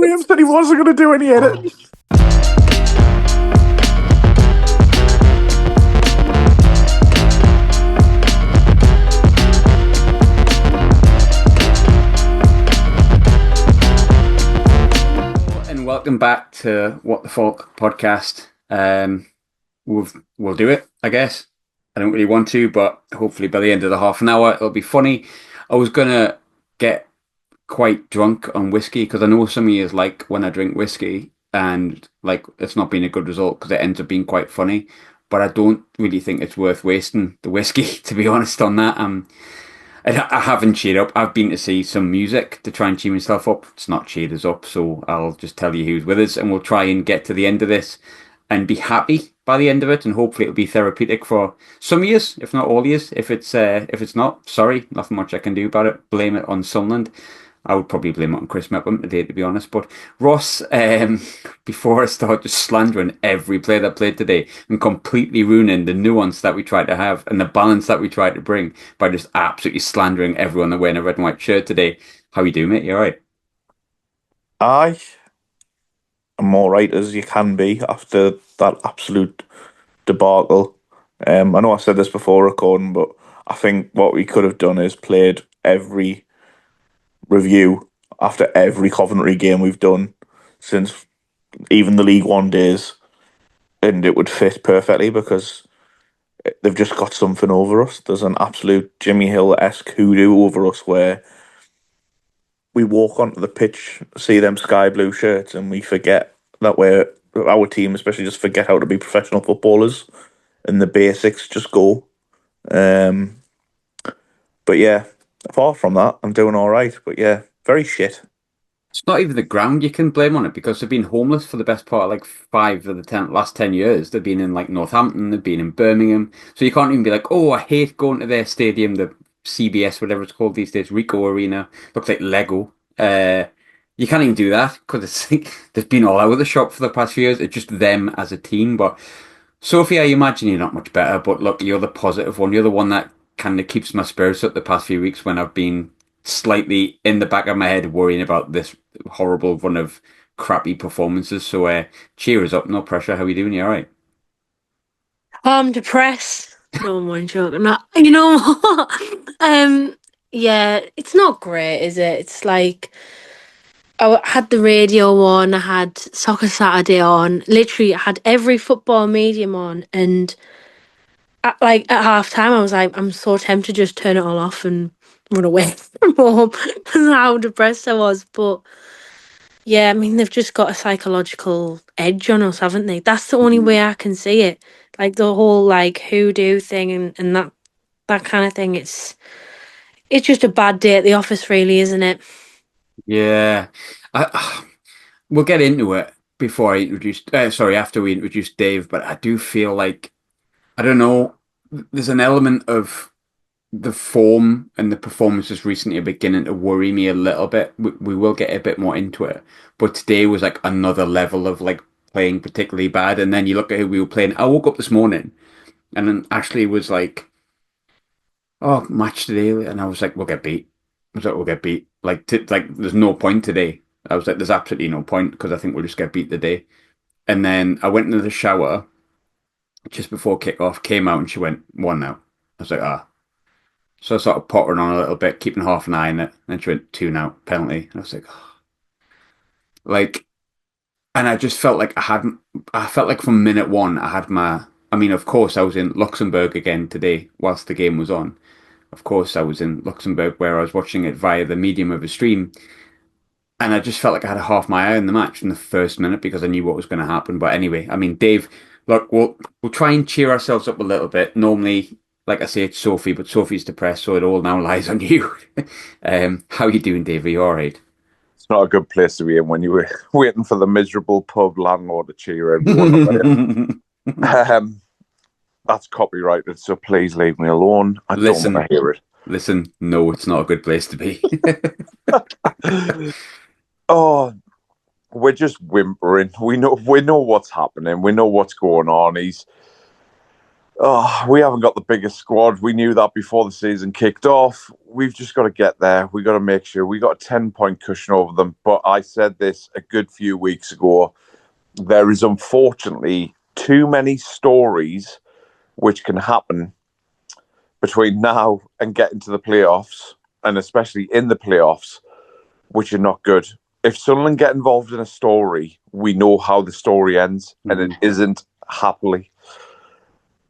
Graham said he wasn't going to do any editing. And welcome back to What the Falk podcast. We'll do it, I guess. I don't really want to, but hopefully by the end of the half an hour, it'll be funny. I was going to get quite drunk on whiskey because I know some of you like when I drink whiskey and like it's not been a good result because it ends up being quite funny. But I don't really think it's worth wasting the whiskey, to be honest, on that. I haven't cheered up. I've been to see some music to try and cheer myself up. It's not cheered us up, so I'll just tell you who's with us and we'll try and get to the end of this and be happy by the end of it, and hopefully it'll be therapeutic for some years, if not all years. If it's not, sorry, nothing much I can do about it. Blame it on Sunderland. I would probably blame it on Chris Mepham today, to be honest. But Ross, before I start just slandering every player that played today and completely ruining the nuance that we tried to have and the balance that we tried to bring by just absolutely slandering everyone that wearing a red and white shirt today, how you doing, mate? You all right? I'm all right as you can be after that absolute debacle. I know I said this before recording, but I think what we could have done is played every review after every Coventry game we've done since even the League One days, and it would fit perfectly because they've just got something over us. There's an absolute Jimmy Hill-esque hoodoo over us where we walk onto the pitch, see them sky blue shirts, and we forget that our team especially just forget how to be professional footballers, and the basics just go. But yeah, apart from that, I'm doing all right. But yeah, very shit. It's not even the ground you can blame on it because they've been homeless for the best part of like 5 of the last 10 years. They've been in like Northampton, they've been in Birmingham. So you can't even be like, oh, I hate going to their stadium, the CBS, whatever it's called these days, Rico Arena. Looks like Lego. You can't even do that because it's like they've been all over the shop for the past few years. It's just them as a team. But Sophie, I imagine you're not much better. But look, you're the positive one. You're the one that kind of keeps my spirits up the past few weeks when I've been slightly in the back of my head worrying about this horrible run of crappy performances. So cheer us up, no pressure. How are you doing? You all right? I'm depressed. No, I'm joking. You know what? Yeah, it's not great, is it? It's like I had the radio on, I had Soccer Saturday on. Literally, I had every football medium on, and at half time, I was like, I'm so tempted to just turn it all off and run away from home. That's how depressed I was, but. Yeah, I mean, they've just got a psychological edge on us, haven't they? That's the only way I can see it. Like the whole like hoodoo thing and that kind of thing. It's just a bad day at the office, really, isn't it? Yeah. We'll get into it before I introduce, after we introduce Dave, but I do feel like, I don't know, there's an element of the form and the performances recently are beginning to worry me a little bit. We will get a bit more into it, but today was like another level of like playing particularly bad. And then you look at who we were playing. I woke up this morning and then actually was like, oh, match today, and I was like, we'll get beat. I was like, we'll get beat. Like there's no point today. I was like, there's absolutely no point because I think we'll just get beat today. And then I went into the shower just before kickoff, came out, and she went 1-0. I was like, ah. So I sort of pottering on a little bit, keeping half an eye on it. And then she went 2-0 penalty. And I was like, oh. Like, and I just felt like I felt like from minute one, I mean, of course, I was in Luxembourg again today whilst the game was on. Of course, I was in Luxembourg where I was watching it via the medium of a stream. And I just felt like I had half my eye on the match from the first minute because I knew what was going to happen. But anyway, I mean, Dave, look, we'll try and cheer ourselves up a little bit. Normally, like I say, it's Sophie, but Sophie's depressed, so it all now lies on you. How are you doing, Dave? Are you all right? It's not a good place to be in when you were waiting for the miserable pub landlord to cheer everyone up. That's copyrighted, so please leave me alone. I don't want to hear it. Listen, no, it's not a good place to be. Oh, we're just whimpering. We know what's happening. We know what's going on. Oh, we haven't got the biggest squad. We knew that before the season kicked off. We've just got to get there. We've got to make sure we got a 10-point cushion over them. But I said this a good few weeks ago. There is unfortunately too many stories which can happen between now and getting to the playoffs, and especially in the playoffs, which are not good. If Sunderland get involved in a story, we know how the story ends, and it isn't happily.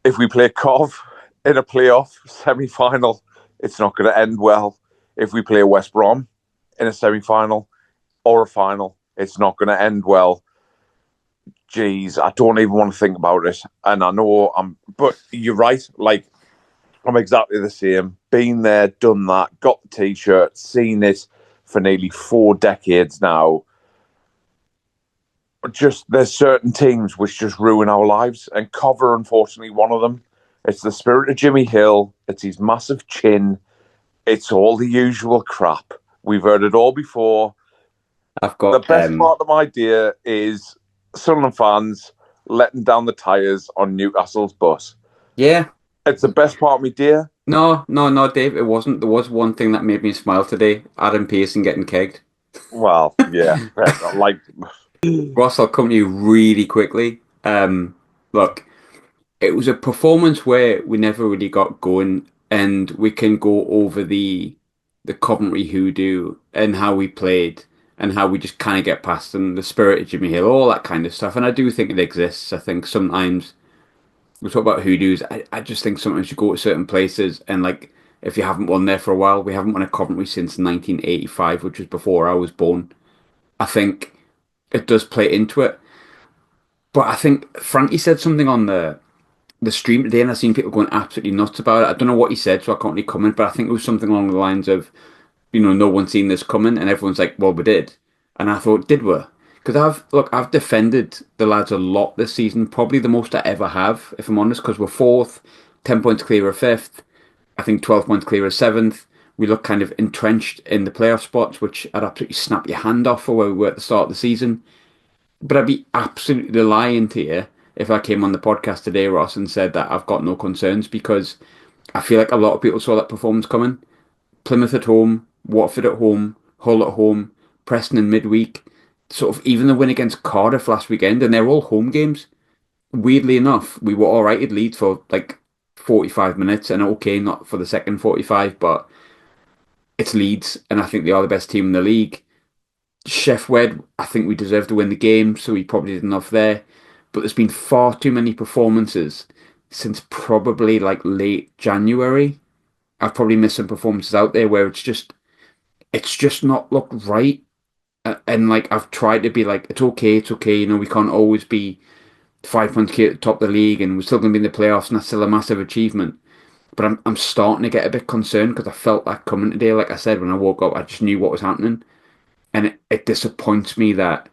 If we play Cov in a playoff semi-final, it's not going to end well. If we play West Brom in a semi-final or a final, it's not going to end well. Jeez, I don't even want to think about it. And I know but you're right. Like, I'm exactly the same. Been there, done that, got the t-shirt, seen it for nearly 4 decades now. Just there's certain teams which just ruin our lives, and Cover, unfortunately, one of them. It's the spirit of Jimmy Hill. It's his massive chin. It's all the usual crap. We've heard it all before. I've got the best part of my idea is Sunderland fans letting down the tyres on Newcastle's bus. Yeah. It's the best part of my day. No, Dave, it wasn't. There was one thing that made me smile today. Adam Pearson getting kegged. Well, yeah. Like, Ross, I'll come to you really quickly. Look, it was a performance where we never really got going, and we can go over the Coventry hoodoo and how we played and how we just kind of get past them, the spirit of Jimmy Hill, all that kind of stuff. And I do think it exists. I think sometimes we talk about hoodoos. I just think sometimes you go to certain places and like if you haven't won there for a while, we haven't won a Coventry since 1985, which was before I was born. I think it does play into it. But I think Frankie said something on the stream today, and I've seen people going absolutely nuts about it. I don't know what he said, so I can't really comment. But I think it was something along the lines of, no one's seen this coming, and everyone's like, "Well, we did," and I thought, "Did we?" Because I've defended the lads a lot this season, probably the most I ever have, if I'm honest. Because we're fourth, 10 points clear of fifth, I think 12 points clear of seventh. We look kind of entrenched in the playoff spots, which I'd absolutely snap your hand off for where we were at the start of the season. But I'd be absolutely lying to you if I came on the podcast today, Ross, and said that I've got no concerns because I feel like a lot of people saw that performance coming. Plymouth at home, Watford at home, Hull at home, Preston in midweek, sort of even the win against Cardiff last weekend, and they're all home games. Weirdly enough, we were all right at Leeds for like 45 minutes, and okay, not for the second 45, but it's Leeds, and I think they are the best team in the league. Chef Wed, I think we deserve to win the game, so he probably did enough there. But there's been far too many performances since probably like late January. I've probably missed some performances out there where it's just not looked right. And like I've tried to be like, it's okay, we can't always be 5 points clear at the top of the league and we're still going to be in the playoffs and that's still a massive achievement. But I'm starting to get a bit concerned because I felt that coming today. Like I said, when I woke up, I just knew what was happening. And it disappoints me that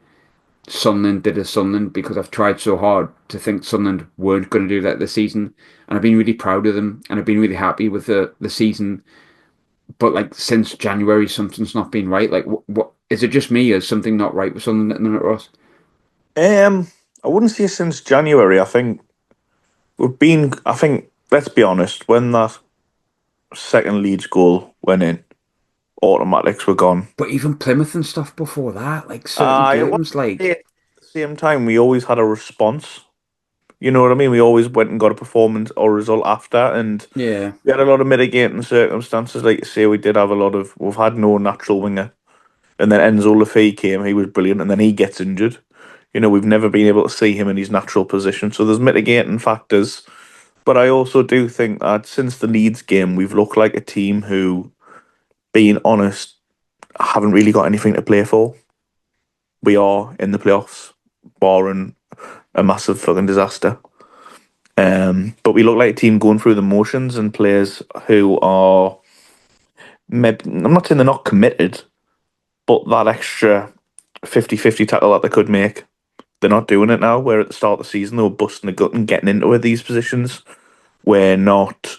Sunderland did as Sunderland because I've tried so hard to think Sunderland weren't going to do that this season. And I've been really proud of them and I've been really happy with the season. But like since January, something's not been right. Like, what is it just me? Is something not right with Sunderland at the minute, Ross? I wouldn't say since January. I think we've been. I think let's be honest. When that second Leeds goal went in, automatics were gone. But even Plymouth and stuff before that, like certain games, like at the same time, we always had a response. You know what I mean? We always went and got a performance or result after, and yeah, we had a lot of mitigating circumstances. Like you say, we did have a lot of. We've had no natural winger, and then Enzo Lafay came. He was brilliant, and then he gets injured. We've never been able to see him in his natural position. So there's mitigating factors. But I also do think that since the Leeds game, we've looked like a team who, being honest, haven't really got anything to play for. We are in the playoffs, barring a massive fucking disaster. But we look like a team going through the motions and players who are, maybe, I'm not saying they're not committed, but that extra 50-50 tackle that they could make, they're not doing it now, where at the start of the season they were busting the gut and getting into these positions. We're not.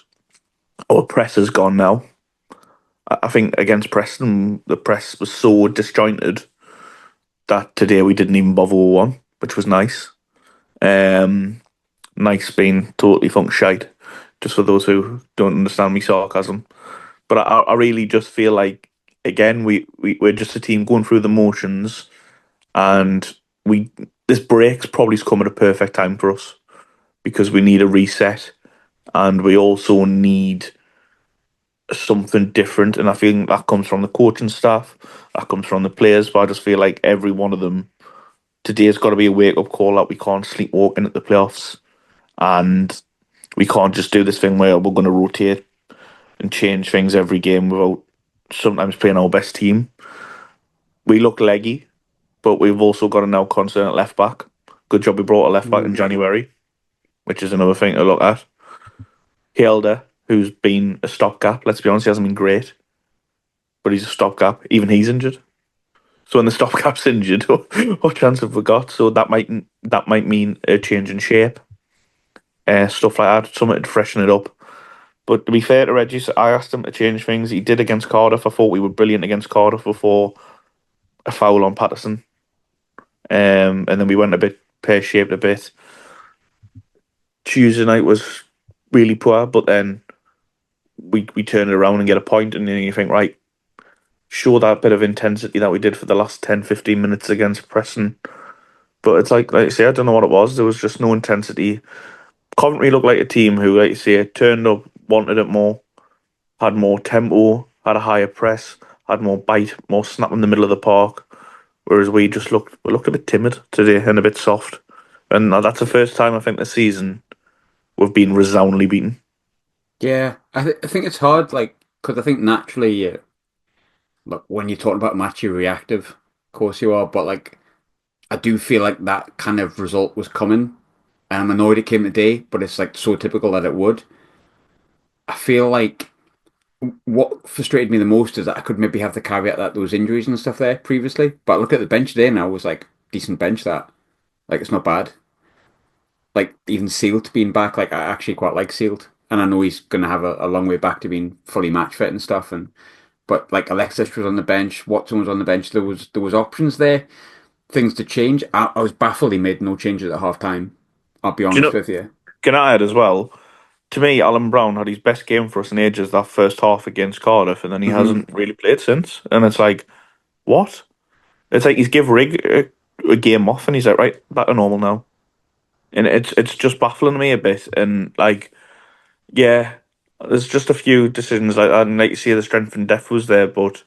Our press has gone now. I think against Preston, the press was so disjointed that today we didn't even bother with one, which was nice. nice being totally funk shite, just for those who don't understand me sarcasm. But I really just feel like, again, we're just a team going through the motions, and we this break's probably come at a perfect time for us because we need a reset, and we also need something different. And I feel that comes from the coaching staff, that comes from the players. But I just feel like every one of them today's got to be a wake up call that we can't sleepwalk in at the playoffs, and we can't just do this thing where we're going to rotate and change things every game without sometimes playing our best team. We look leggy, but we've also got a now concern at left back. Good job we brought a left back in January, which is another thing to look at. Hilda, who's been a stopgap, let's be honest, he hasn't been great, but he's a stopgap. Even he's injured. So when the stopgap's injured, what chance have we got? So that might mean a change in shape, stuff like that, something to freshen it up. But to be fair to Reggie, I asked him to change things. He did against Cardiff. I thought we were brilliant against Cardiff before a foul on Patterson. And then we went a bit pear-shaped a bit. Tuesday night was really poor, but then we turn it around and get a point, and then you think, right, show that bit of intensity that we did for the last 10, 15 minutes against Preston. But it's like I say, I don't know what it was. There was just no intensity. Coventry looked like a team who, like you say, turned up, wanted it more, had more tempo, had a higher press, had more bite, more snap in the middle of the park. Whereas we looked a bit timid today and a bit soft. And that's the first time I think this season we've been resoundingly beaten. Yeah, I think it's hard, like, because I think naturally, look, when you're talking about a match, you're reactive. Of course you are, but like, I do feel like that kind of result was coming. And I'm annoyed it came today, but it's like so typical that it would. I feel like what frustrated me the most is that I could maybe have the caveat that there was injuries and stuff there previously, but I look at the bench today and I was like, decent bench that. Like, it's not bad. Like, even Sealed being back, like, I actually quite like Sealed. And I know he's going to have a long way back to being fully match fit and stuff. But like Alexis was on the bench, Watson was on the bench. There was options there, things to change. I was baffled he made no changes at half time. I'll be Do you honest know, with you. can I add as well? To me, Alan Brown had his best game for us in ages that first half against Cardiff, and then he Hmm. hasn't really played since. And it's like, what? It's like he's give Rig a game off, and he's like, right, back to normal now. And it's just baffling me a bit. And like, yeah, there's just a few decisions like that, and like you see, the strength and depth was there, but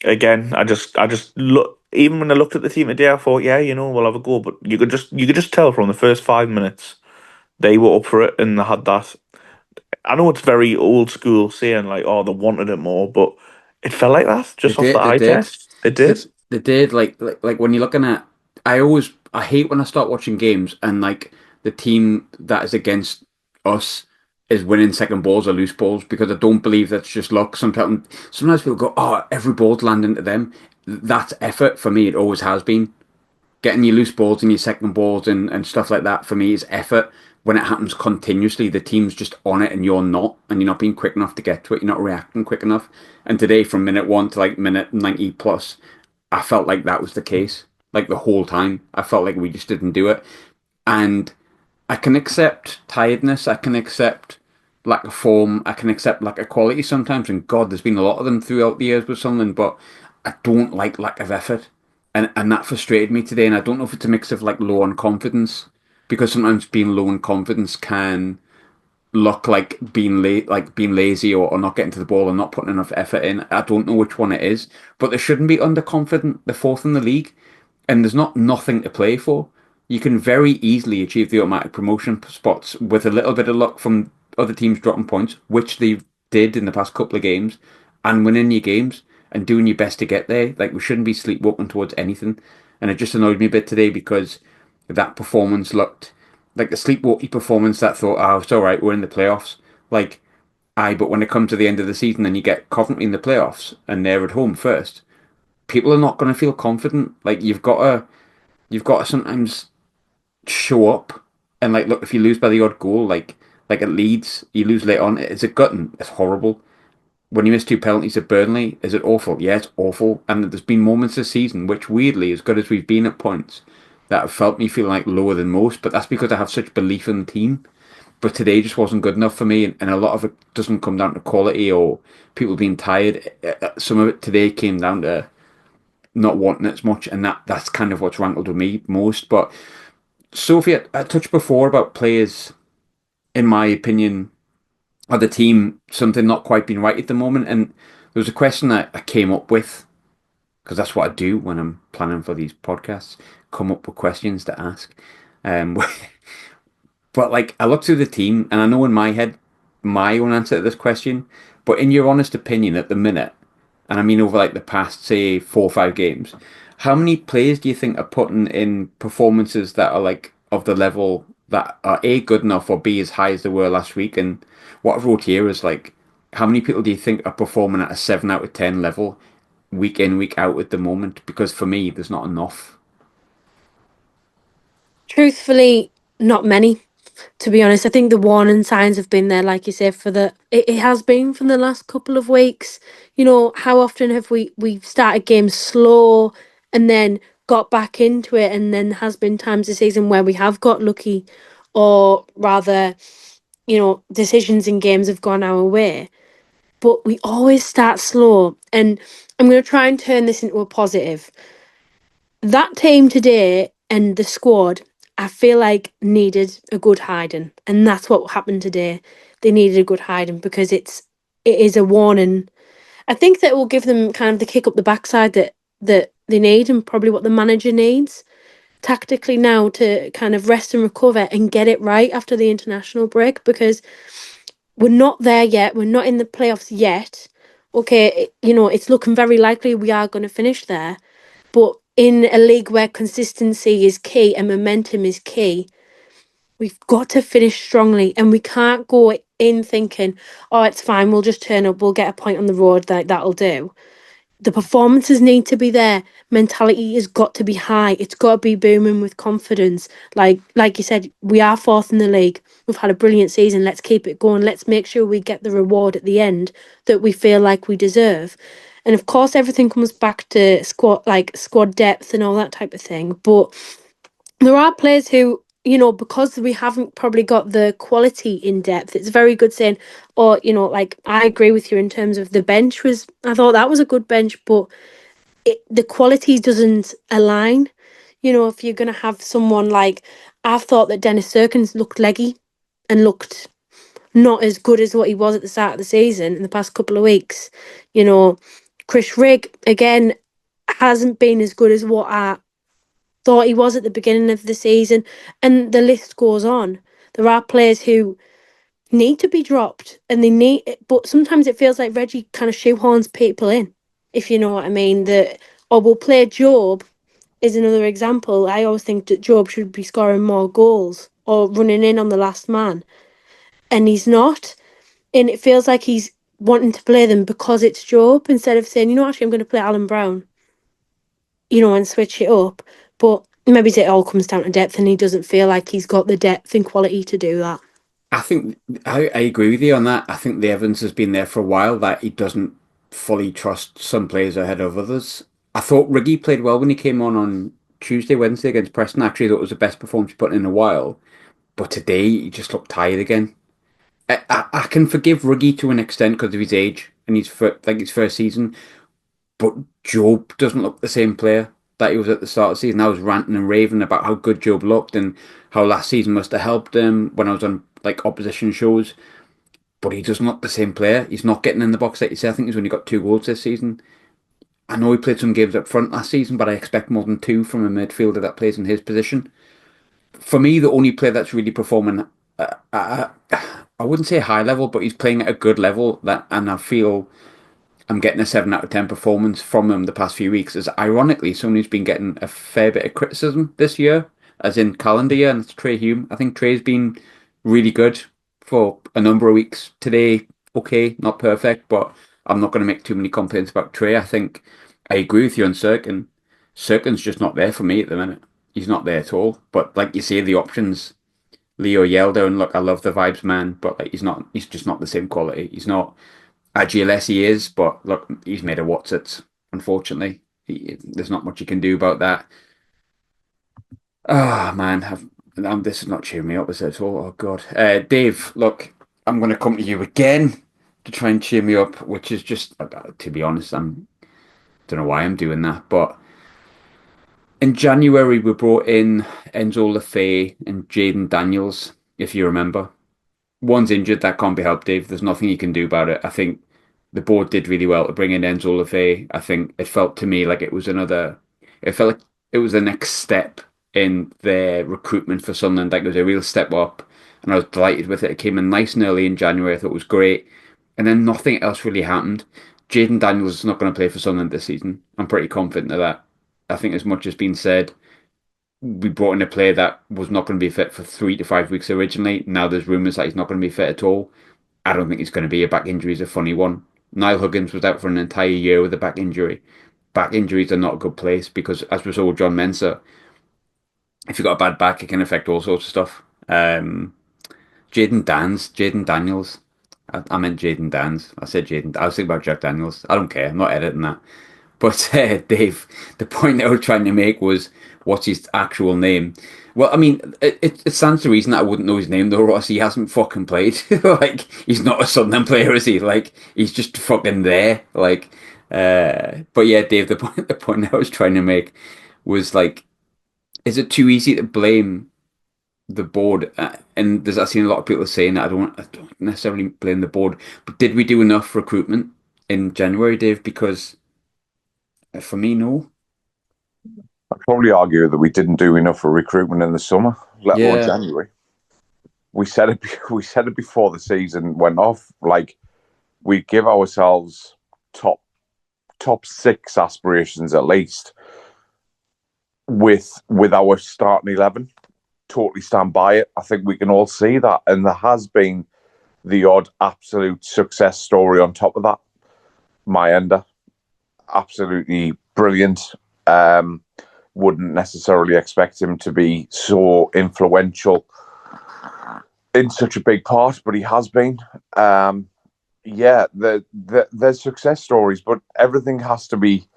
again, I just look. Even when I looked at the team today, I thought, yeah, we'll have a go. But you could just tell from the first 5 minutes they were up for it, and they had that. I know it's very old school saying like, oh, they wanted it more, but it felt like that They just off the did. They eye did. test. It They, did. they did. Like when you're looking at, I hate when I start watching games and like the team that is against us is winning second balls or loose balls because I don't believe that's just luck. Sometimes people go, oh, every ball's landing to them. That's effort for me. It always has been. Getting your loose balls and your second balls and stuff like that for me is effort. When it happens continuously, the team's just on it and you're not, and you're not being quick enough to get to it. You're not reacting quick enough. And today, from minute one to like minute 90 plus, I felt like that was the case. Like the whole time, I felt like we just didn't do it. And I can accept tiredness. I can accept lack of form. I can accept lack of quality sometimes. And God, there's been a lot of them throughout the years with Sunderland, but I don't like lack of effort. And that frustrated me today. And I don't know if it's a mix of like low on confidence, because sometimes being low on confidence can look like being lazy or not getting to the ball and not putting enough effort in. I don't know which one it is, but they shouldn't be underconfident. They're fourth in the league, and there's not nothing to play for. You can very easily achieve the automatic promotion spots with a little bit of luck from other teams dropping points, which they did in the past couple of games, and winning your games and doing your best to get there. Like, we shouldn't be sleepwalking towards anything. And it just annoyed me a bit today because that performance looked like the sleepwalky performance that thought, oh, it's all right, we're in the playoffs. Like, aye, but when it comes to the end of the season and you get Coventry in the playoffs and they're at home first, people are not going to feel confident. Like, you've got to sometimes show up and like, look, if you lose by the odd goal, like at Leeds, you lose late on. It's a gutting. It's horrible. When you miss two penalties at Burnley, is it awful? Yeah, it's awful. And there's been moments this season which, weirdly, as good as we've been at points, that have felt me feel like lower than most, but that's because I have such belief in the team. But today just wasn't good enough for me, and a lot of it doesn't come down to quality or people being tired. Some of it today came down to not wanting it as much, and that's kind of what's rankled with me most. But Sophie, I touched before about players, in my opinion, of the team, something not quite being right at the moment, and there was a question that I came up with because that's what I do when I'm planning for these podcasts, come up with questions to ask. Um, but like I look through the team and I know in my head my own answer to this question, but in your honest opinion at the minute, and I mean over like the past say 4 or 5 games, how many players do you think are putting in performances that are like of the level that are A good enough or B as high as they were last week? And what I wrote here is like how many people do you think are performing at a 7 out of 10 level week in, week out at the moment? Because for me, there's not enough. Truthfully, not many. To be honest, I think the warning signs have been there, like you say, it has been for the last couple of weeks. You know, how often have we've started games slow and then got back into it, and then has been times this season where we have got lucky, or rather, decisions in games have gone our way. But we always start slow, and I'm going to try and turn this into a positive. That team today and the squad, I feel like needed a good hiding, and that's what happened today. They needed a good hiding because it is a warning. I think that will give them kind of the kick up the backside that they need, and probably what the manager needs tactically now to kind of rest and recover and get it right after the international break, because we're not there yet. We're not in the playoffs yet. Okay, it's looking very likely we are going to finish there, but in a league where consistency is key and momentum is key, we've got to finish strongly, and we can't go in thinking, oh, it's fine, we'll just turn up, we'll get a point on the road, that'll do. The performances need to be there. Mentality has got to be high. It's got to be booming with confidence. Like you said, we are fourth in the league. We've had a brilliant season. Let's keep it going. Let's make sure we get the reward at the end that we feel like we deserve. And of course, everything comes back to squad depth and all that type of thing. But there are players who, because we haven't probably got the quality in depth, it's very good saying, or, like I agree with you in terms of the bench I thought that was a good bench, but the quality doesn't align. If you're going to have someone like, I've thought that Dennis Serkins looked leggy and looked not as good as what he was at the start of the season in the past couple of weeks. Chris Rigg, again, hasn't been as good as what I thought he was at the beginning of the season, and the list goes on. There are players who need to be dropped, and but sometimes it feels like Reggie kind of shoehorns people in, if you know what I mean. Or we'll play Job is another example. I always think that Job should be scoring more goals or running in on the last man, and he's not. And it feels like he's wanting to play them because it's Job instead of saying, actually, I'm going to play Alan Brown, and switch it up. But maybe it all comes down to depth, and he doesn't feel like he's got the depth and quality to do that. I think I agree with you on that. I think the evidence has been there for a while that he doesn't fully trust some players ahead of others. I thought Riggy played well when he came on Tuesday, Wednesday against Preston. Actually, I thought it was the best performance he put in a while. But today, he just looked tired again. I can forgive Riggy to an extent because of his age and his first season. But Job doesn't look the same player that he was at the start of the season. I was ranting and raving about how good Job looked and how last season must have helped him when I was on like opposition shows. But he doesn't look the same player. He's not getting in the box like you say. I think he's only got 2 goals this season. I know he played some games up front last season, but I expect more than 2 from a midfielder that plays in his position. For me, the only player that's really performing, I wouldn't say high level, but he's playing at a good level. And I feel I'm getting a 7 out of 10 performance from him the past few weeks. Is ironically someone who's been getting a fair bit of criticism this year, as in calendar year, and it's Trey Hume. I think Trey's been really good for a number of weeks. Today, okay, not perfect, but I'm not going to make too many complaints about Trey. I think I agree with you on Sirkin. Sirkin's just not there for me at the minute. He's not there at all. But like you say, the options, Leo Yeldo, and look, I love the vibes man, but like he's just not the same quality. He's not Agiless he is, but look, he's made a Watsits, unfortunately. There's not much you can do about that. Oh man, this is not cheering me up, is it? Oh God, Dave, look, I'm going to come to you again to try and cheer me up, which is just, to be honest, I'm don't know why I'm doing that, but in January we brought in Enzo Lefay and Jaden Daniels, if you remember. One's injured, that can't be helped, Dave. There's nothing you can do about it. I think the board did really well to bring in Enzo Lefay. I think it felt to me like it felt like it was the next step in their recruitment for Sunderland. Like it was a real step up, and I was delighted with it. It came in nice and early in January. I thought it was great, and then nothing else really happened. Jaden Daniels is not going to play for Sunderland this season. I'm pretty confident of that. I think as much has been said, we brought in a player that was not going to be fit for 3 to 5 weeks originally. Now there's rumours that he's not going to be fit at all. I don't think he's going to be. A back injury is a funny one. Niall Huggins was out for an entire year with a back injury. Back injuries are not a good place because, as we saw with John Mensah, if you've got a bad back, it can affect all sorts of stuff. Jaden Daniels. I meant Jaden Dans. I said Jaden. I was thinking about Jack Daniels. I don't care. I'm not editing that. But Dave, the point I was trying to make was, what's his actual name? Well, I mean, it stands to reason that I wouldn't know his name though, Ross. He hasn't fucking played. Like, he's not a Sunderland player, is he? Like, he's just fucking there. Like, but yeah, Dave, the point I was trying to make was like, is it too easy to blame the board? And I've seen a lot of people saying that I don't necessarily blame the board, but did we do enough recruitment in January, Dave? Because for me, no. I'd probably argue that we didn't do enough for recruitment in the summer, let alone Yeah. January. We said it. We said it before the season went off. Like we give ourselves top six aspirations at least with our starting 11. Totally stand by it. I think we can all see that, and there has been the odd absolute success story on top of that. Mayenda, absolutely brilliant. Wouldn't necessarily expect him to be so influential in such a big part, but he has been. Yeah, there's success stories, but everything has to be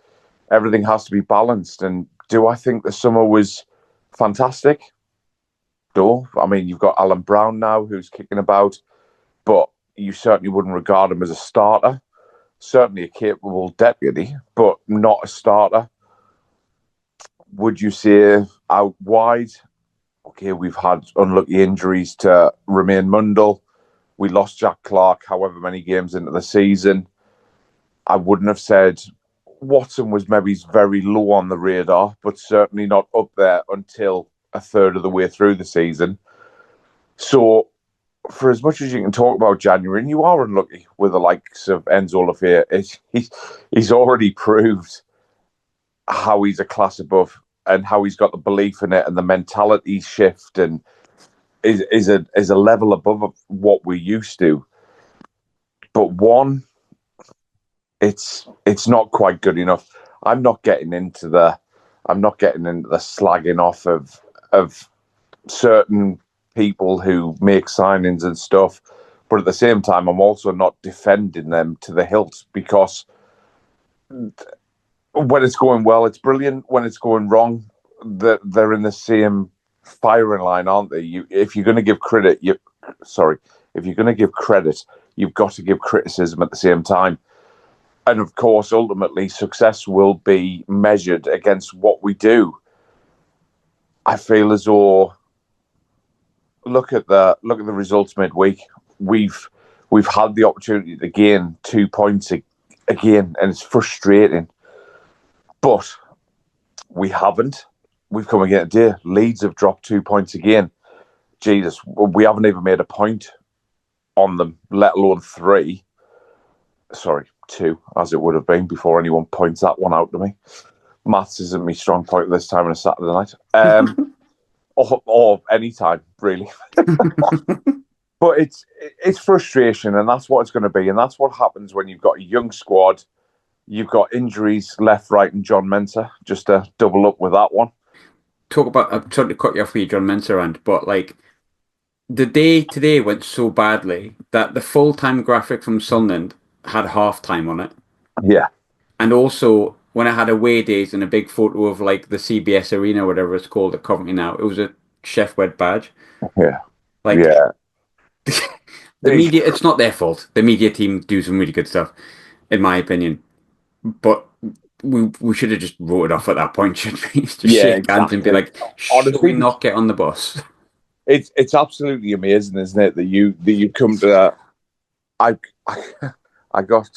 balanced. And do I think the summer was fantastic? No, I mean you've got Alan Brown now who's kicking about, but you certainly wouldn't regard him as a starter. Certainly a capable deputy, but not a starter. Would you say out wide? Okay, we've had unlucky injuries to Romain Mundell. We lost Jack Clark however many games into the season. I wouldn't have said Watson was maybe very low on the radar, but certainly not up there until a third of the way through the season. So, for as much as you can talk about January, and you are unlucky with the likes of Enzo Lefay, he's already proved how he's a class above and how he's got the belief in it and the mentality shift and is a level above what we used to. But it's not quite good enough. I'm not getting into the slagging off of certain people who make signings and stuff. But at the same time, I'm also not defending them to the hilt because when it's going well, it's brilliant. When it's going wrong, they're in the same firing line, aren't they? If you're going to give credit, if you're going to give credit, you've got to give criticism at the same time. And of course, ultimately, success will be measured against what we do. I feel as though look at the results midweek. We've had the opportunity to gain 2 points again, and it's frustrating. But we haven't. We've come again today. Leeds have dropped 2 points again. Jesus, we haven't even made a point on them, let alone 3. Sorry, 2, as it would have been before anyone points that one out to me. Maths isn't my strong point this time on a Saturday night. Or any time, really. But it's frustration, and that's what it's going to be. And that's what happens when you've got a young squad. You've got injuries left, right, and John Mensah, just to double up with that one. I'm trying to cut you off with your John Mensah rant, but like the day today went so badly that the full-time graphic from Sunderland had half time on it. Yeah. And also when I had away days and a big photo of like the CBS Arena, whatever it's called at Coventry now, it was a Chef Wed badge. Yeah, Like yeah. the media, it's not their fault. The media team do some really good stuff, in my opinion. But we should have just wrote it off at that point, shouldn't we? Just Yeah, shake hands and be exactly. like, "Shall we Honestly, not get on the bus?" it's absolutely amazing, isn't it, that you come to that. I I got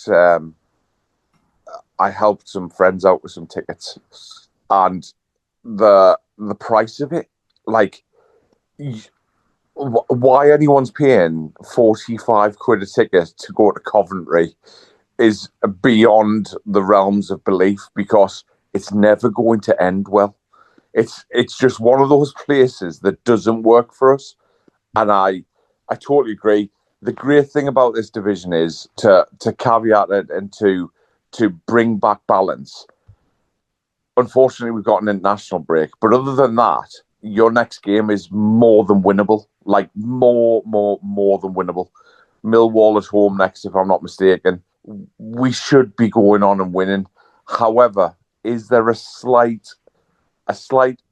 I helped some friends out with some tickets, and the price of it, like, why anyone's paying 45 quid a ticket to go to Coventry is beyond the realms of belief, because it's never going to end well. It's just one of those places that doesn't work for us, and I totally agree. The great thing about this division is to caveat it and to bring back balance. Unfortunately, we've got an international break, but other than that, your next game is more than winnable. Like, more than winnable. Millwall at home next, if I'm not mistaken. We should be going on and winning. However, is there a slight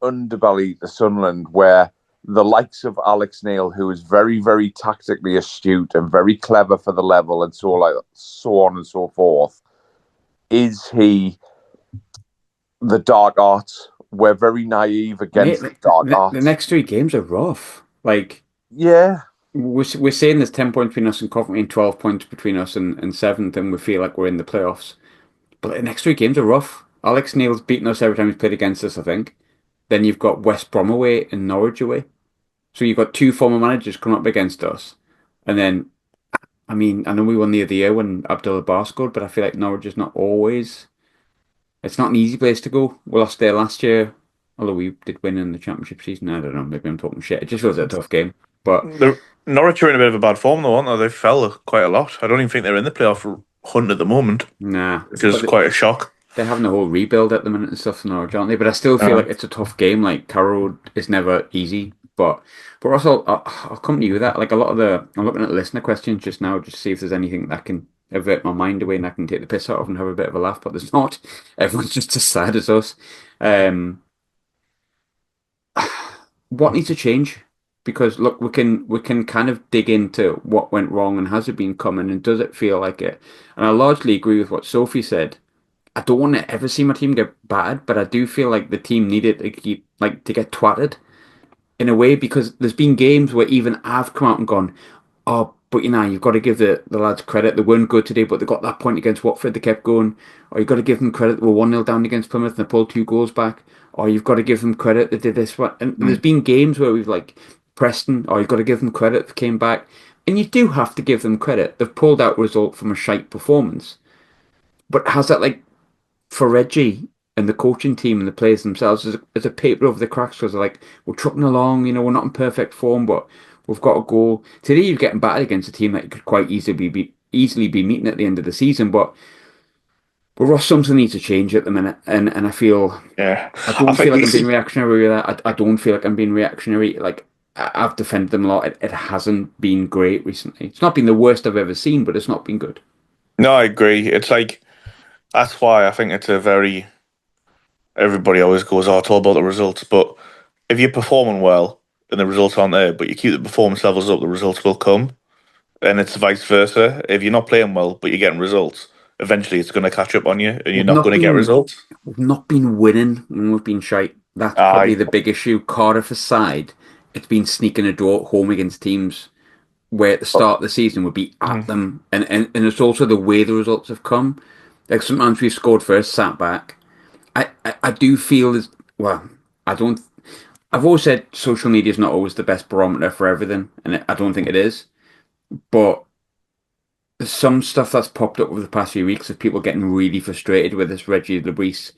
underbelly to Sunderland where the likes of Alex Neil, who is very, very tactically astute and very clever for the level, and so on and so forth, is he the dark arts? We're very naive Mate, against the dark the arts. next 3 games are rough. Like, Yeah, we're saying there's 10 points between us and Coventry and 12 points between us and seventh, and we feel like we're in the playoffs. But the next 3 games are rough. Alex Neil's beaten us every time he's played against us, I think. Then you've got West Brom away and Norwich away. So you've got 2 former managers coming up against us. And then, I mean, I know we won the other year when Abdullah Bar scored, but I feel like Norwich is not always. It's not an easy place to go. We lost there last year, although we did win in the championship season. I don't know, maybe I'm talking shit. It just feels like a tough game. But The Norwich are in a bit of a bad form though, aren't they? They fell quite a lot. I don't even think they're in the playoff hunt at the moment, nah. which is But quite a shock. they're having a whole rebuild at the minute and stuff in Norwich, aren't they? But I still feel Uh, like it's a tough game. Like, Carroll is never easy. But also, I'll come to you with that. Like, I'm looking at listener questions just now, just to see if there's anything that can avert my mind away and I can take the piss out of and have a bit of a laugh. But there's not. Everyone's just as sad as us. Um, what needs to change? Because look, we can kind of dig into what went wrong and has it been coming and does it feel like it? And I largely agree with what Sophie said. I don't want to ever see my team get battered, but I do feel like the team needed to keep like to get twatted in a way, because there's been games where even I've come out and gone, oh, but you've got to give the lads credit. They weren't good today, but they got that point against Watford. They kept going. Or you've got to give them credit. They were 1-0 down against Plymouth and they pulled 2 goals back. Or you've got to give them credit. They did this one. And there's been games where we've like Preston, or you've got to give them credit. They came back. And you do have to give them credit. They've pulled out a result from a shite performance. But has that like for Reggie and the coaching team and the players themselves as a paper over the cracks, because they're like, we're trucking along, we're not in perfect form, but we've got a goal. Today you're getting battered against a team that you could quite easily be meeting at the end of the season, but Ross, something needs to change at the minute, and I feel yeah, I I don't think feel like I'm being reactionary with that. I don't feel like I'm being reactionary. Like, I've defended them a lot. It hasn't been great recently. It's not been the worst I've ever seen, but it's not been good. no, I agree. It's like that's why I think it's a very everybody always goes, "Oh, it's all about the results." But if you're performing well and the results aren't there, but you keep the performance levels up, the results will come. And it's vice versa. If you're not playing well, but you're getting results, eventually it's going to catch up on you, and you're We've not not going to get been results. we've not been winning when we've been shite. That's probably Aye. the big issue. Cardiff aside, it's been sneaking a draw at home against teams where at the start of the season would be at Mm. them, and it's also the way the results have come. Like, sometimes we've scored first, sat back. I do feel as well. I don't. I've always said social media is not always the best barometer for everything, and I don't think it is. But there's some stuff that's popped up over the past few weeks of people getting really frustrated with this Reggie Lebris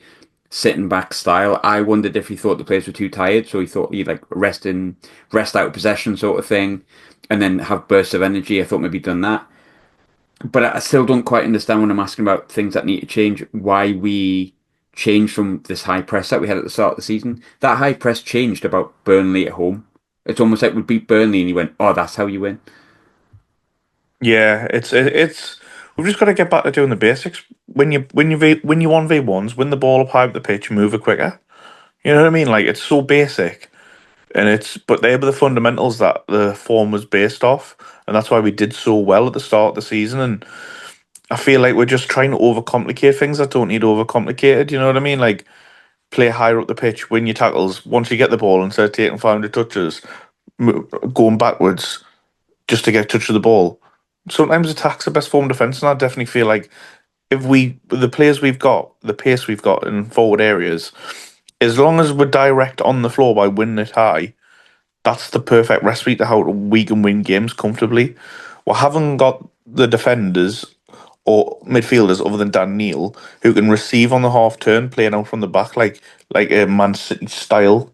sitting back style. I wondered if he thought the players were too tired, so he thought he'd like rest out of possession sort of thing, and then have bursts of energy. I thought maybe he'd done that. But I still don't quite understand when I'm asking about things that need to change, why we changed from this high press that we had at the start of the season. That high press changed about Burnley at home. It's almost like we beat Burnley and he went, oh, that's how you win. Yeah, it's We've just got to get back to doing the basics. When you 1v1s, win the ball up high up the pitch, move it quicker. You know what I mean? Like, it's so basic, but they were the fundamentals that the form was based off, and that's why we did so well at the start of the season. And I feel like we're just trying to overcomplicate things that don't need overcomplicated. You know what I mean? Like, play higher up the pitch, win your tackles. Once you get the ball, instead of taking 500 touches, going backwards just to get a touch of the ball. Sometimes attack's the best form of defence, and I definitely feel like if the players we've got, the pace we've got in forward areas, as long as we're direct on the floor by winning it high, that's the perfect recipe to how we can win games comfortably. We haven't got the defenders or midfielders other than Dan Neil who can receive on the half turn, playing out from the back like a Man City style.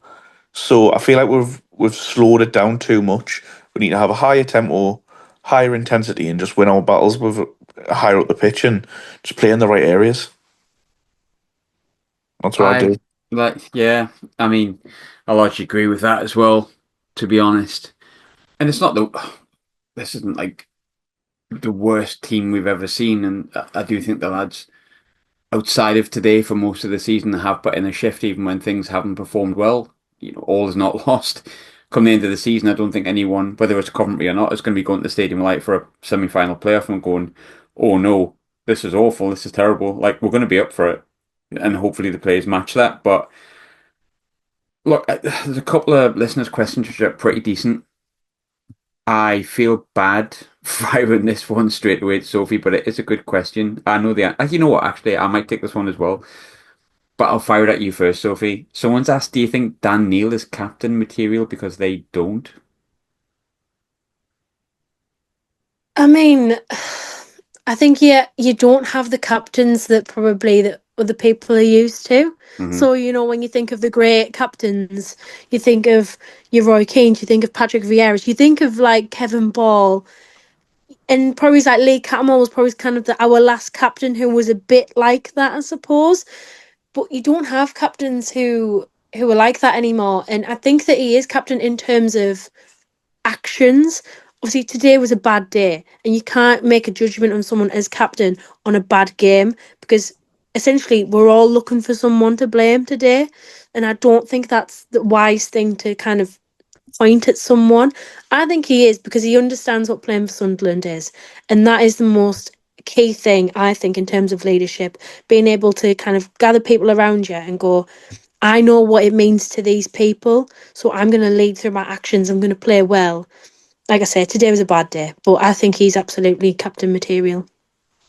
So I feel like we've slowed it down too much. We need to have a higher tempo, higher intensity, and just win our battles with higher up the pitch and just play in the right areas. That's what I I do. yeah. I mean, I largely agree with that as well, to be honest. And it's not this isn't like the worst team we've ever seen, and I do think the lads outside of today for most of the season have put in a shift even when things haven't performed well. All is not lost. Come the end of the season, I don't think anyone, whether it's Coventry or not, is going to be going to the Stadium Light for a semi-final playoff and going, "Oh no, this is awful. This is terrible." Like, we're going to be up for it, and hopefully the players match that. But look, there's a couple of listeners' questions which are pretty decent. I feel bad firing this one straight away at Sophie, but it is a good question. I know the. You know what? Actually, I might take this one as well. But I'll fire it at you first, Sophie. Someone's asked, do you think Dan Neil is captain material because they don't? I mean, I think you don't have the captains that probably that other people are used to. Mm-hmm. So, when you think of the great captains, you think of your Roy Keane, you think of Patrick Vieira, you think of like Kevin Ball, and probably like Lee Catmull was probably kind of our last captain who was a bit like that, I suppose. But you don't have captains who are like that anymore. And I think that he is captain in terms of actions. Obviously, today was a bad day, and you can't make a judgment on someone as captain on a bad game because essentially we're all looking for someone to blame today. And I don't think that's the wise thing to kind of point at someone. I think he is because he understands what playing for Sunderland is. And that is the most key thing, I think, in terms of leadership, being able to kind of gather people around you and go, I know what it means to these people, so I'm going to lead through my actions. I'm going to play well. Like I said, today was a bad day, but I think he's absolutely captain material.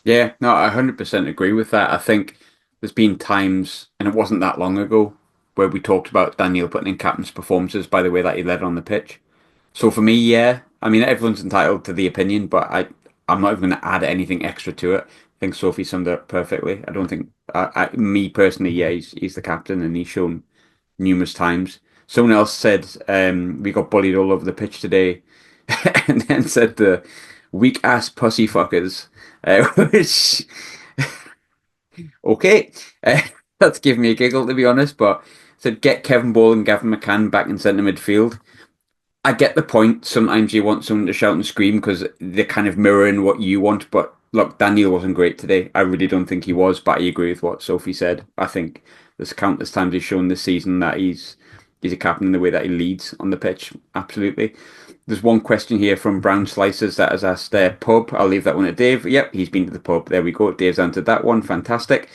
Yeah, no, I 100% agree with that. I think there's been times, and it wasn't that long ago, where we talked about Daniel putting in captain's performances by the way that he led on the pitch. So for me, yeah, I mean, everyone's entitled to the opinion, but I'm not even going to add anything extra to it. I think Sophie summed it up perfectly. I don't think, me personally, yeah, he's the captain and he's shown numerous times. Someone else said we got bullied all over the pitch today, and then said the weak ass pussy fuckers, which okay, that's giving me a giggle to be honest. But said get Kevin Ball and Gavin McCann back in centre midfield. I get the point. Sometimes you want someone to shout and scream because they're kind of mirroring what you want. But look, Daniel wasn't great today. I really don't think he was. But I agree with what Sophie said. I think there's countless times he's shown this season that he's a captain in the way that he leads on the pitch. Absolutely. There's one question here from Brown Slices that has asked pub. I'll leave that one to Dave. Yep, he's been to the pub. There we go. Dave's answered that one. Fantastic.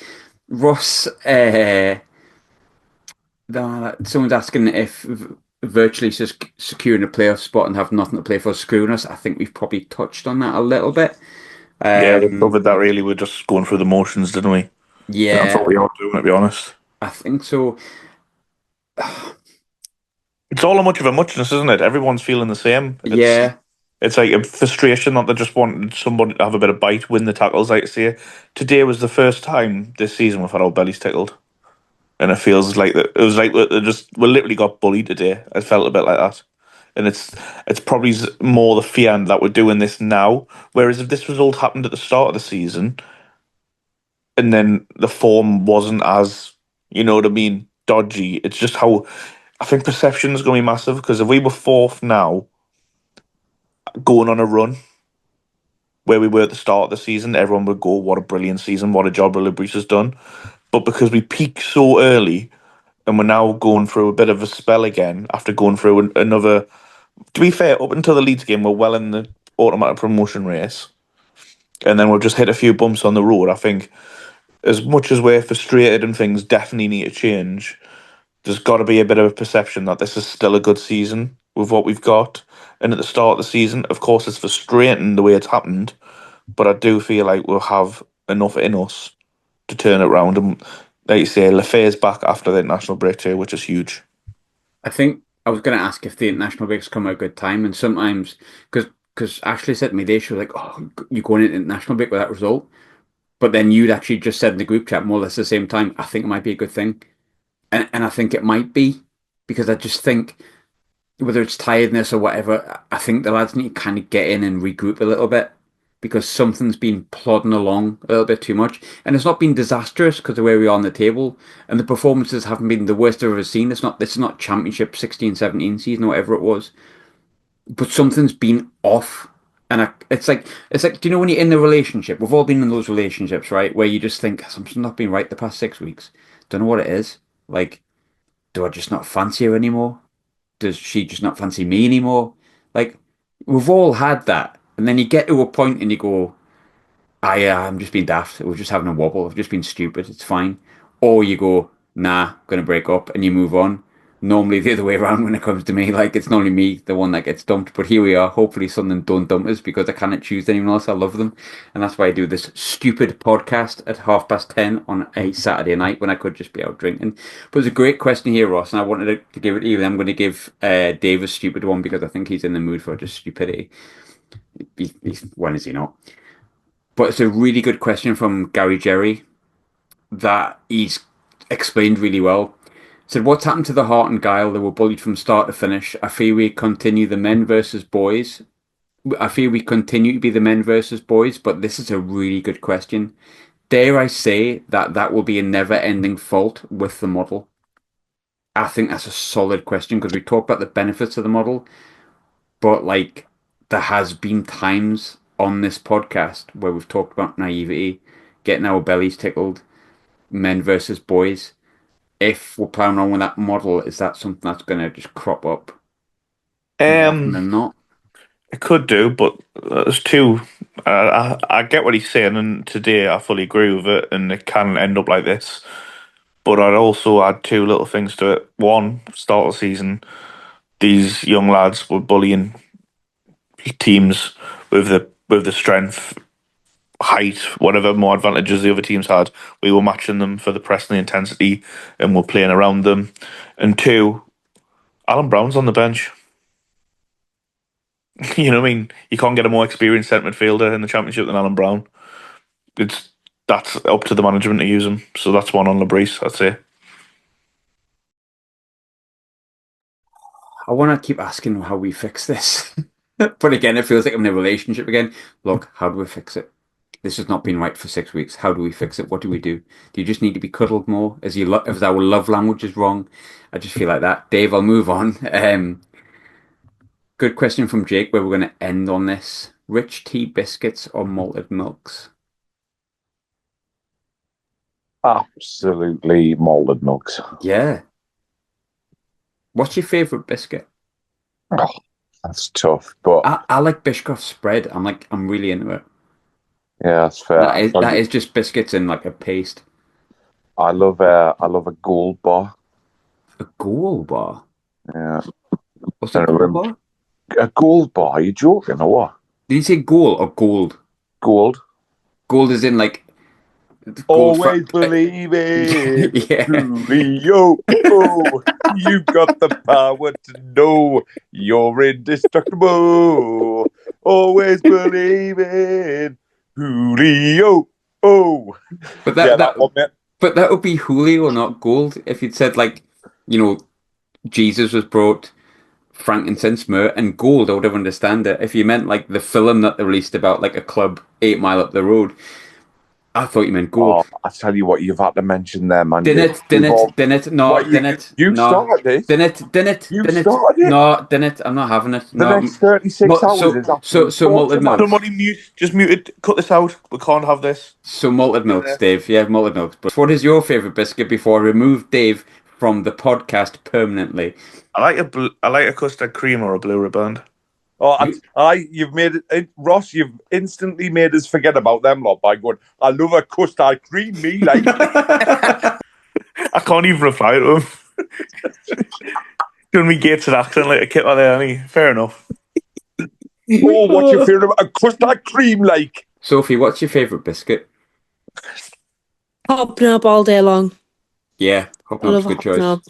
Ross, someone's asking if virtually securing a playoff spot and have nothing to play for screwing us. I think we've probably touched on that a little bit. Yeah, we covered that really. We're just going through the motions, didn't we? Yeah, that's what we are doing, to be honest. I think so. It's all a much of a muchness, isn't it? Everyone's feeling the same. It's like a frustration that they just wanted somebody to have a bit of bite, win the tackles, like I say. Today was the first time this season we've had our bellies tickled. And it feels like it was like we literally got bullied today. I felt a bit like that. And it's probably more the fear that we're doing this now. Whereas if this result happened at the start of the season and then the form wasn't as, you know what I mean, dodgy, it's just how I think perception is going to be massive because if we were fourth now, going on a run, where we were at the start of the season, everyone would go, "What a brilliant season! What a job Willie Bruce has done." But because we peaked so early, and we're now going through a bit of a spell again after going through another. To be fair, up until the Leeds game, we're well in the automatic promotion race, and then we've just hit a few bumps on the road. I think as much as we're frustrated and things definitely need to change, there's got to be a bit of a perception that this is still a good season with what we've got. And at the start of the season, of course, it's frustrating the way it's happened, but I do feel like we'll have enough in us to turn it around. And like you say, Lefay's back after the international break too, which is huge. I think I was going to ask if the international breaks come at a good time, and sometimes because Ashley said to me, she was like, "Oh, you're going into international break with that result," but then you'd actually just said in the group chat more or less the same time. I think it might be a good thing, and I think it might be because I just think whether it's tiredness or whatever, I think the lads need to kind of get in and regroup a little bit because something's been plodding along a little bit too much. And it's not been disastrous because of where we are on the table. And the performances haven't been the worst I've ever seen. This is not championship 16-17 season or whatever it was. But something's been off. And it's like, do you know when you're in the relationship? We've all been in those relationships, right? Where you just think something's not been right the past 6 weeks. Don't know what it is. Like, do I just not fancy her anymore? Does she just not fancy me anymore? Like, we've all had that. And then you get to a point and you go, I'm just being daft. We're just having a wobble. I've just been stupid. It's fine. Or you go, nah, I'm going to break up and you move on. Normally the other way around when it comes to me. Like, it's normally me, the one that gets dumped. But here we are. Hopefully Sunderland don't dump us because I cannot choose anyone else. I love them. And that's why I do this stupid podcast at 10:30 on a Saturday night when I could just be out drinking. But it's a great question here, Ross, and I wanted to give it to you. I'm going to give Dave a stupid one because I think he's in the mood for just stupidity. When is he not? But it's a really good question from Gary Jerry that he's explained really well. Said, what's happened to the heart and guile? They were bullied from start to finish. I fear we continue the men versus boys. I fear we continue to be the men versus boys, but this is a really good question. Dare I say that will be a never-ending fault with the model? I think that's a solid question because we talk about the benefits of the model, but like there has been times on this podcast where we've talked about naivety, getting our bellies tickled, men versus boys. If we're playing around with that model, is that something that's going to just crop up more often Um, than not? it could do, but there's two. I get what he's saying, and today I fully agree with it, and it can end up like this. But I'd also add two little things to it. One, start of the season, these young lads were bullying teams with the strength, height, whatever more advantages the other teams had. We were matching them for the press and the intensity, and we're playing around them. And two, Alan Brown's on the bench. You know what I mean? You can't get a more experienced centre midfielder in the Championship than Alan Brown. It's That's up to the management to use him. So that's one on Labrise, I'd say. I want to keep asking how we fix this. But again, it feels like I'm in a relationship again. Look, how do we fix it? This has not been right for 6 weeks. How do we fix it? What do we do? Do you just need to be cuddled more? If our love language is wrong? I just feel like that. Dave, I'll move on. Good question from Jake, where we're going to end on this. Rich tea biscuits or malted milks? Absolutely malted milks. Yeah. What's your favourite biscuit? Oh, that's tough, but I like Biscoff spread. I'm really into it. yeah, that's fair. That is just biscuits in like a paste. I love a gold bar. A gold bar? Yeah, What's a gold bar? a gold bar. Are you joking or what? Did you say gold or gold? Gold. Gold is in like gold Always believe it. Yeah. Julio. Oh, you got the power to know you're indestructible. Always believe it. Julio. Oh. But Yeah, that one, mate. But that would be Julio, not gold. If you'd said like, Jesus was brought frankincense, myrrh, and gold, I would have understand it. If you meant like the film that they released about like a club 8 mile up the road, I thought you meant goal. Oh, I tell you what, you've had to mention there, man. Didn't it? No, What, you started it. Didn't You it? started it. No, didn't. I'm not having it. The No. next 36 hours is absolute So malted torture, man. milk. Somebody mute. Just mute it. Cut this out. We can't have this. So malted milk, Dave. Yeah, malted milk. But what is your favourite biscuit before I remove Dave from the podcast permanently? I like a custard cream or a blue ribbon. Oh, you've made it, Ross. You've instantly made us forget about them lot by going. I love a custard cream, me like. I can't even reply to him. Doing me Gates an accent like a kid like that, Annie. Fair enough. Oh, what's your favourite? A custard cream, like. Sophie, what's your favourite biscuit? Hop Knob all day long. Yeah, Hop I Knob's love a good Hop choice. Knob.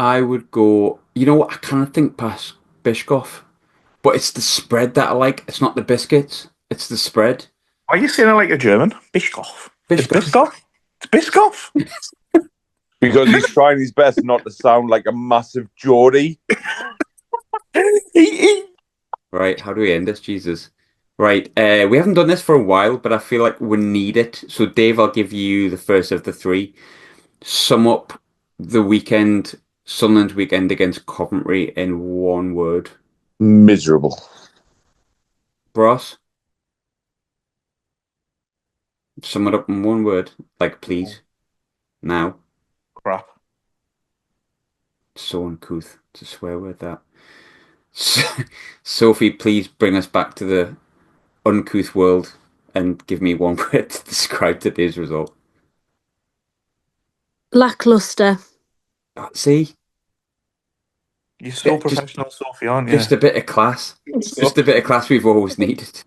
I would go. You know what? I kind of think past Biscoff, but it's the spread that I like. It's not the biscuits. It's the spread. Why are you saying it like a German? Biscoff. It's Biscoff. Biscoff. It's Biscoff. Because he's trying his best not to sound like a massive Geordie. Right, how do we end this? Jesus. Right, we haven't done this for a while, but I feel like we need it. So, Dave, I'll give you the first of the three. Sum up the weekend, Sunderland weekend against Coventry in one word. Miserable. Ross? Sum it up in one word. Like, please. Now. Crap. So uncouth to swear word that. Sophie, please bring us back to the uncouth world and give me one word to describe today's result. Lackluster. See? You're so professional, Sophie, aren't you? Just a bit of class. Just a bit of class we've always needed.